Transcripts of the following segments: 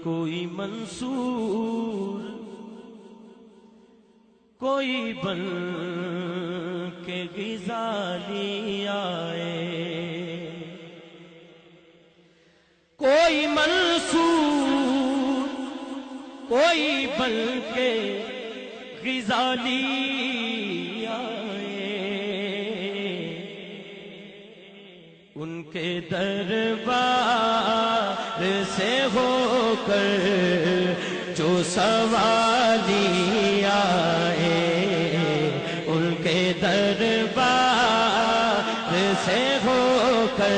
کوئی منصور کوئی بن کے غزالی آئے، کوئی منصور کوئی بن کے غزالی آئے، ان کے دربار سے ہو کر جو سوالی آئے، ان کے دربار سے ہو کر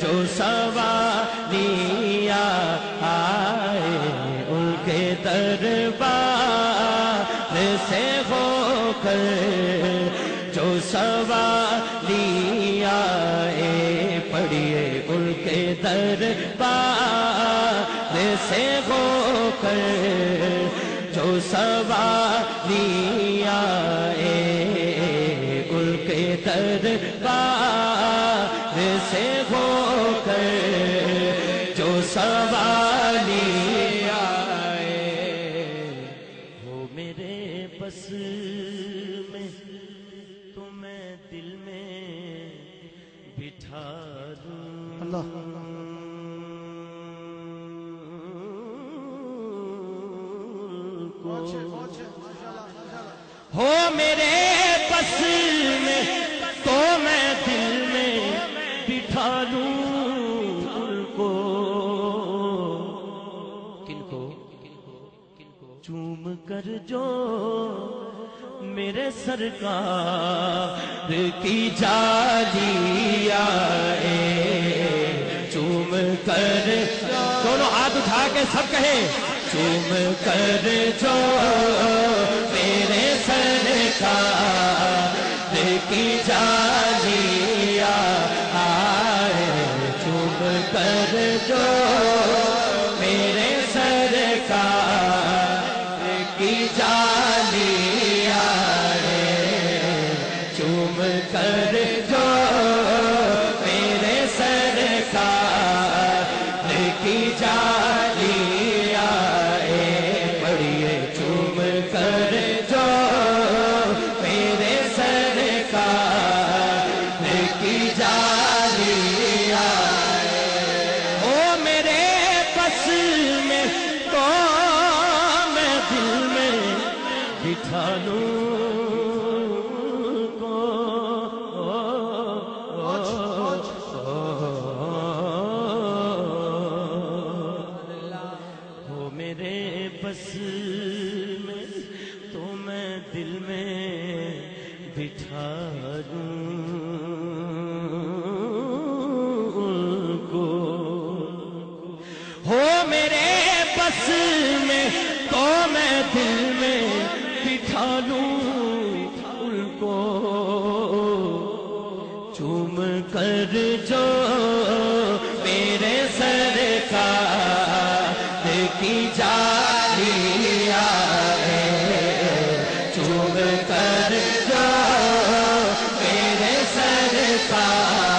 جو سوالی آئے، ان کے دربار سے ہو کر جو سوالی آئے، پڑھیے ان کے دربار سے ہو کر جو سوالی آئے، ان کے دربار سے ہو کر جو سوالی آئے، وہ میرے بس میں تمہیں دل میں بٹھا دوں، اللہ ہو میرے بس میں تو میں دل میں بٹھا لوں ان کو، کن کو چوم کر جو میرے سرکار کی جالی آئے، چوم کر دونوں ہاتھ اٹھا کے سب کہیں، چوم کر جو میرے سرکار کی جالی آئے، چوم کر جو میرے سرکار کی جالی آئے، چوم کر جو میرے سرکار کی جالی آئے، پڑھیے چوم کر جو میرے سرکار کی جالی آئے، او میرے بس میں تو میں دل میں بٹھا لوں بس میں تو میں دل میں بٹھا دوں ان کو، ہو میرے بس میں تو میں دل میں بٹھا لوں ان کو، چوم کر جو میرے سرکار کی جالی آئے، چوم کر جو میرے سرکار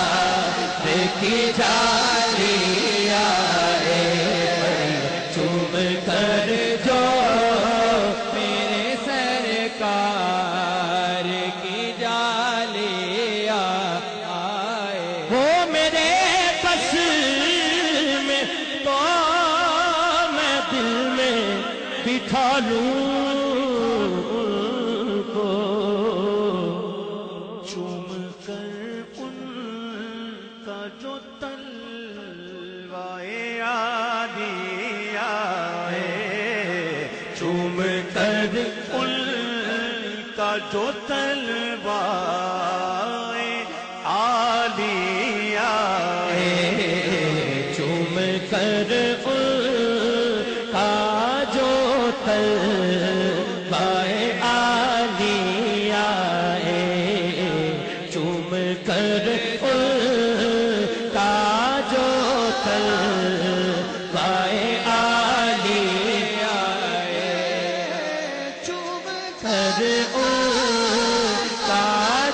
کی جالی آئے، چوم کر جو میرے سرکار کی جالی آئے، وہ میرے بس میں تو دل میں بٹھا لوں ان کو، چوم کر ان کا جو تلوائے عالی آئے، چوم کر ان کا جو تلوائے عالی آئے، چوم کر تلوائے عالی آئے، چوم کر ان کا جو تلوائے عالی آئے، چوم کر ان کا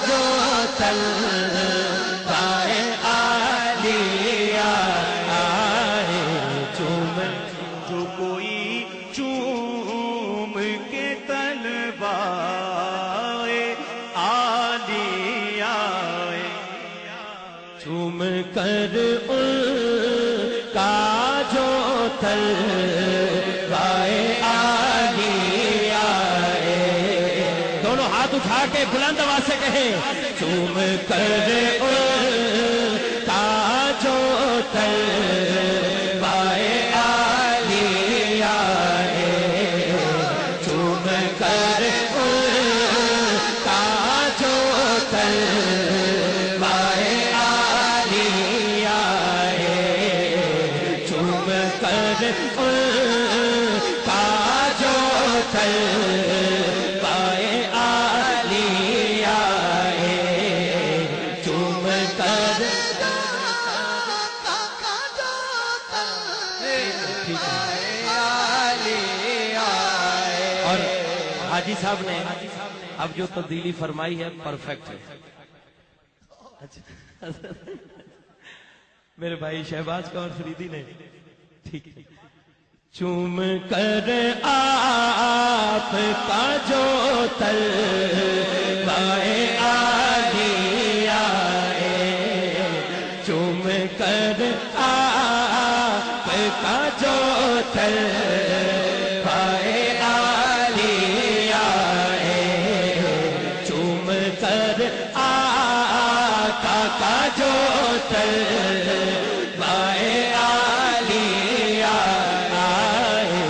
جو تلوائے چوم کر ان کا جو تلوائے عالی آئے، دونوں ہاتھ اٹھا کے بلند آواز سے کہیں چوم کر ان کا جو تلوائے عالی آئے، چوم کر ان کا جو تلوائے اور حاجی صاحب نے اب جو تبدیلی فرمائی ہے پرفیکٹ ہے. میرے بھائی شہباز کا اور فریدی نے ٹھیک ہے. چوم کر آپ کا جو تلوائے عالی آئے، چوم کر آپ کا جو تلوائے عالی آئے، چوم کر آقا کا جو تلوائے عالی آئے،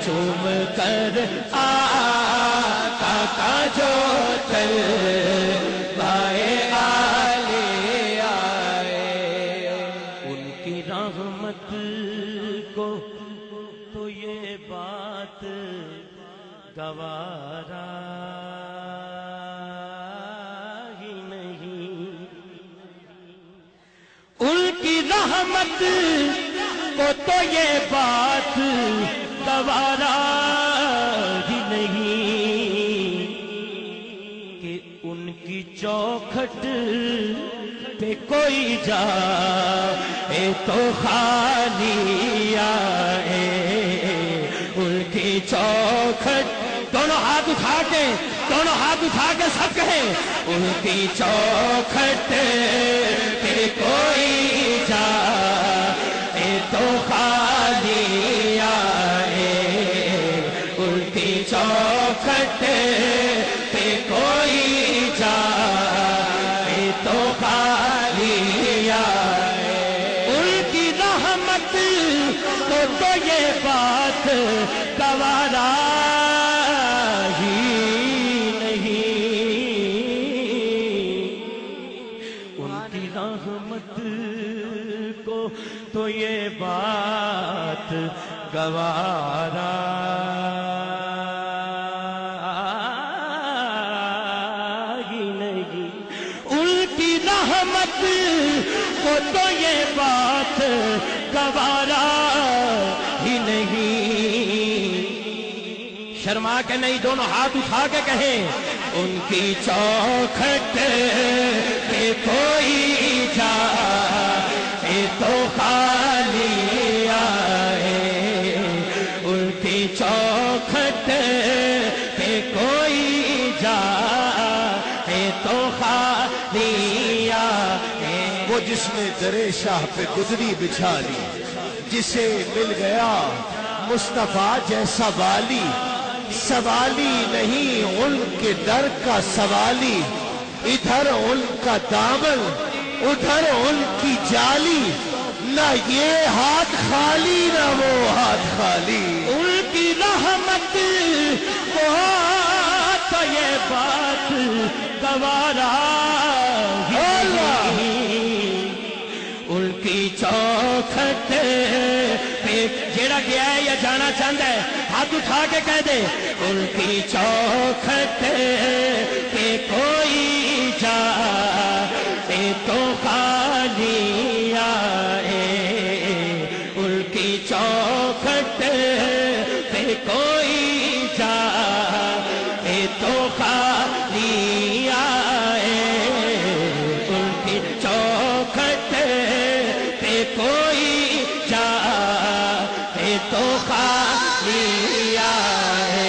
چوم کر آقا کا جو تلوائے عالی آئے. ان کی رحمت کو تو یہ بات گوارا ہی نہیں، ان کی رحمت کو تو یہ بات گوارا ہی نہیں کہ ان کی چوکھٹ پہ کوئی جائے تو خالی آئے. ان کی چوکھٹ، دونوں ہاتھ اٹھا کے سب کہیں ان کی چوکھٹ پہ کوئی جائے تو خالی آئے. ان کی چوکھٹ پہ کوئی جائے تو خالی آئے. ان کی رحمت کو تو یہ بات گوارا ہی نہیں، ان کی رحمت کو تو یہ بات گوارا ہی نہیں، ان کی رحمت کو تو یہ بات گوارا ہی نہیں. شرما کے نہیں، دونوں ہاتھ اٹھا کے کہیں ان کی چوکھٹ پہ کوئی جائے تو خالی آئے. ان کی چوکھٹ پہ کوئی جائے تو خالی آئے. وہ جس نے درِ شاہ پہ گدری بچھا لی، جسے مل گیا مصطفیٰ جیسا والی، سوالی نہیں ان کے در کا سوالی. ادھر ان کا دامن ادھر ان کی جالی، نہ یہ ہاتھ خالی نہ وہ ہاتھ خالی. ان کی رحمت کو تو یہ بات گوارا ہی نہیں، ان کی چوکھٹ پہ جیڑا گیا ہے یا جانا چاہتا ہے ہاتھ اٹھا کے کہہ دے ان کی چوکھٹ پہ کوئی جائے تو خالی آئے. ان کی چوکھٹ پہ کوئی جائے تو خالی آئے. ان کی چوکھٹ پہ کوئی جائے تو خالی آئے.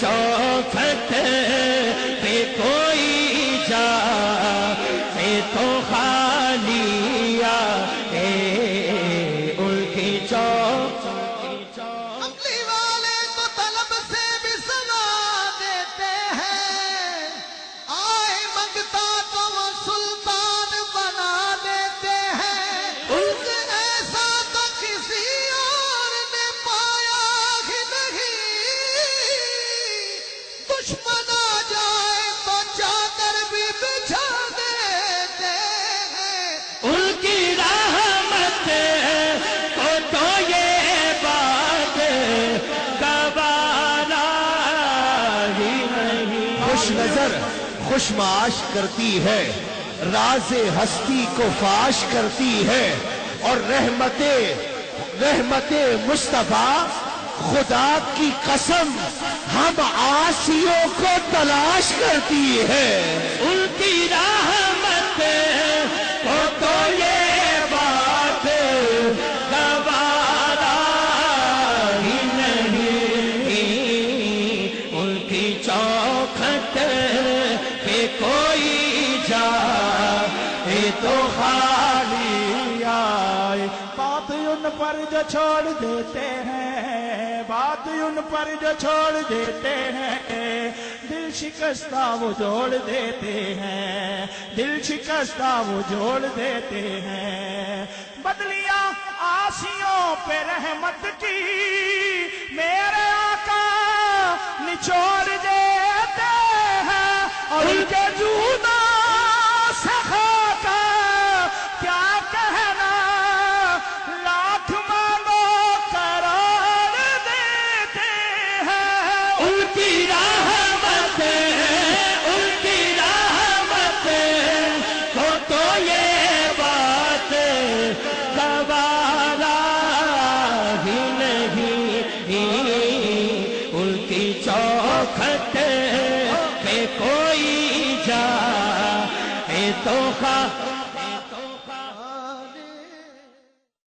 چوکھٹ پہ کوئی جا تو خالی آئے ان کی کملی والے تو طلب سے بھی سنا دیتے ہیں، آئے منگتا تو وہ سلطان بنا دیتے ہیں، ایسا تو کسی اور نے پایا ہی نہیں، دشمن آ جائے تو چادر بھی بچھا دیتے ہیں۔ ان کی رحمت کو تو یہ بات گوارا ہی نہیں۔ خوش نظر خوش معاش کرتی ہے، راز ہستی کو فاش کرتی ہے، اور رحمت مصطفیٰ خدا کی قسم ہم عاصیوں کو تلاش کرتی ہے۔ ان کی رحمت کو تو یہ بات گوارا ہی نہیں۔ ان کی چوکھٹ پہ کوئی جائے تو خالی آئے۔ بات ان پر جو چھوڑ دیتے ہیں، بات ان پر جو چھوڑ دیتے ہیں، دل شکستہ وہ جوڑ دیتے ہیں، دل شکستہ وہ جوڑ دیتے ہیں۔ بدلیاں آسیوں پہ رحمت کی میرے آقا نچوڑ دیتے ہیں، اور ان کے جودا سخا کا کیا کہنا، لاکھ مانگو قرار دیتے ہیں۔ ان کی رحمت کو تو یہ بات گوارا ہی نہیں۔ ان کی چوکھٹ پہ کوئی جائے تو